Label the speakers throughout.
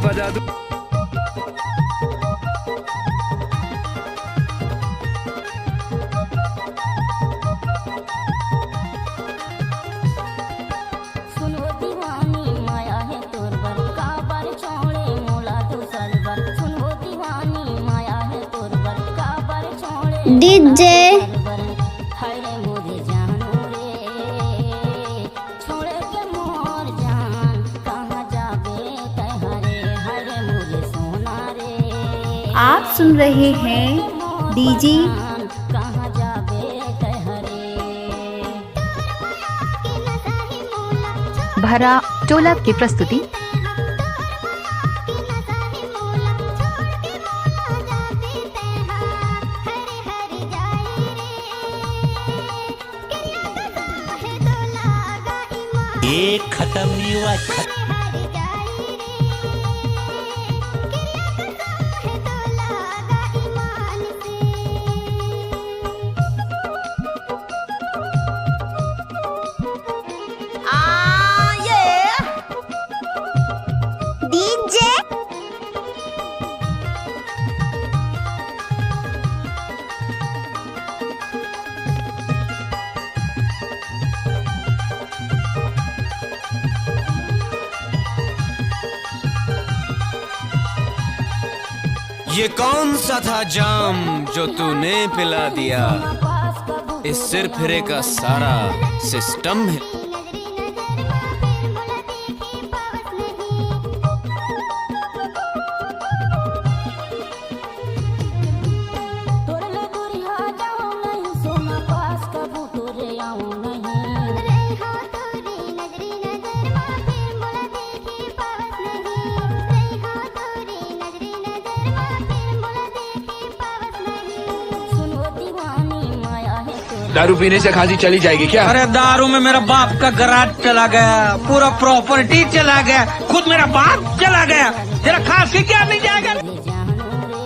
Speaker 1: बजा दूं।
Speaker 2: सुनो दीवानी माया है तोर बर काबर छोड़े मोला तू सलवर। सुनो दीवानी माया है तोर बर काबर छोड़े
Speaker 3: डीजे
Speaker 2: हरे मोरे जानू रे छोड़े के मोर जान कहाँ जाबे तै हरे हरे मोरे सोना रे।
Speaker 3: आप सुन रहे हैं डीजे
Speaker 2: कहाँ जाबे तै हरे।
Speaker 4: भरा टोला की प्रस्तुति।
Speaker 5: ये खत्म नहीं हुआ।
Speaker 3: डीजे
Speaker 1: ये कौन सा था जाम जो तूने पिला दिया। इस सिर फिरे का सारा सिस्टम है।
Speaker 2: तोरले दुरिया जाऊं नहीं सोना पास कबू तोरे आऊं नहीं। रे हो तोरी नजरी नजर मा फिर मोला देखी पावस नहीं। रे हो तोरी नजरी नजर मा फिर मोला देखी पावस नहीं। सुनो दीवानी माया है तोर
Speaker 6: दारू पीने से खांसी चली जाएगी क्या?
Speaker 7: अरे दारू में मेरा बाप का गराज चला गया, पूरा प्रॉपर्टी चला गया, खुद मेरा बाप चला गया, तेरा खांसी क्या नहीं जाएगा?
Speaker 2: जानू रे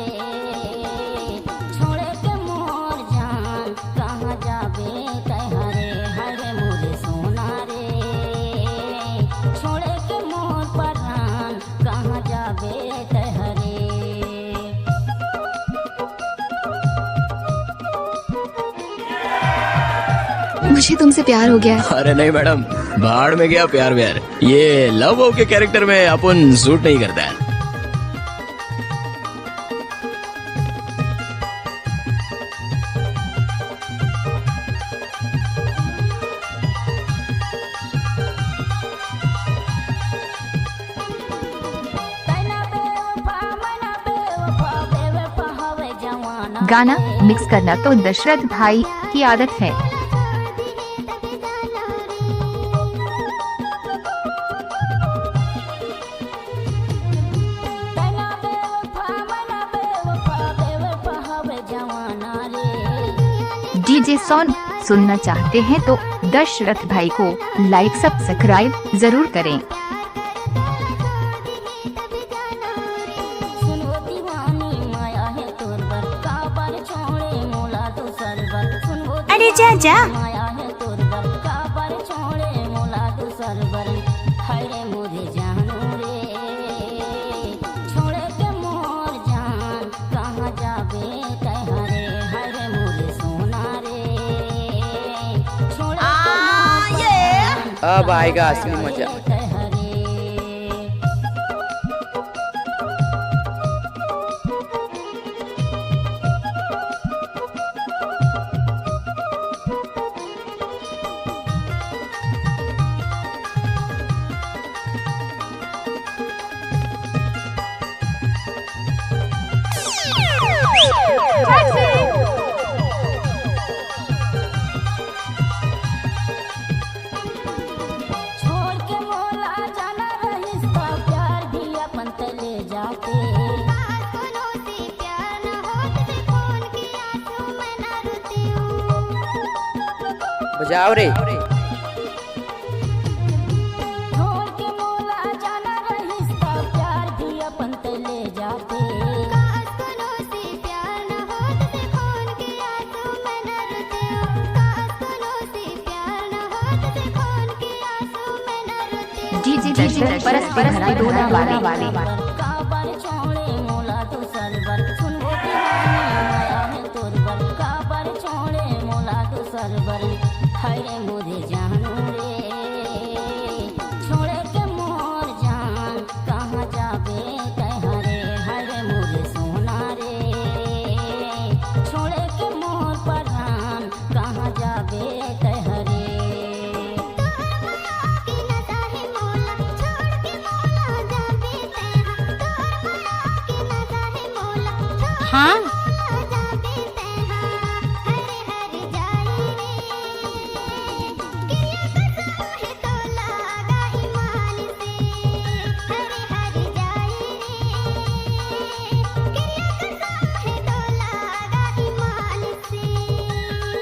Speaker 2: छोड़े के मोर जान कहाँ जाबे तै हरे हरे मोरे सोना रे। छोड़े के मोर परान कहाँ जाबे तै हरे।
Speaker 4: मुझे तुमसे प्यार हो गया है।
Speaker 6: अरे नहीं मैडम, भाड़ में गया प्यार व्यार। ये लव हो के कैरेक्टर में अपन सूट नहीं करता है।
Speaker 2: तैना बेवफा मना बेवफा बेवफा हवे जवाना।
Speaker 4: गाना मिक्स करना तो दशरथ भाई की आदत है।
Speaker 2: तैना बेवफा मना बेवफा बेवफा हवे जवाना रे।
Speaker 4: डीजे सॉन्ग सुनना चाहते हैं तो दशरथ भाई को लाइक सब्सक्राइब जरूर करें।
Speaker 2: सुनो दीवानी माया है तोर बर काबर छोड़े मोला तू सरवर। सुनो
Speaker 3: अरे जा जा।
Speaker 2: माया है तोर बर काबर छोड़े मोला तू सरवर। हरे मोरे जानू रे छोड़े के मोर जान कहाँ जाबे तै हरे हरे मोरे सोना रे। छोड़े के मोर जान
Speaker 8: अब आएगा असली मजा।
Speaker 2: तै हरे। छोड़ के मोला जाना रहिस का प्यार भी अपन तले जाते। कोनो से प्यार न होत से फोन किया तो मैं ना रुती हूँ।
Speaker 8: बजाओ रे।
Speaker 2: छोड़ के मोला जाना रहिस का प्यार भी अपन तले जाते। कोनो से प्यार न होत से फोन किया तो मैं ना रुती हूँ। कोनो से प्यार न होत से फोन किया तो मैं ना रुती हूँ।
Speaker 4: डीजे परस भरा डोला वाले
Speaker 2: दूसर बर हरे मोरे जानू रे छोड़े के मोर जान कहाँ जाबे कहरे हरे मोरे सोना रे छोड़े के मोर परान कहाँ जाबे कहरे
Speaker 3: हाँ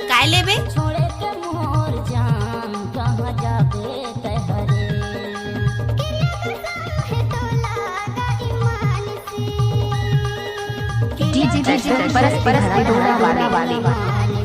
Speaker 3: काय लेबे
Speaker 2: छोड़े के मोर जान कहाँ जाबे कहरे
Speaker 4: डीजे परस परस वाले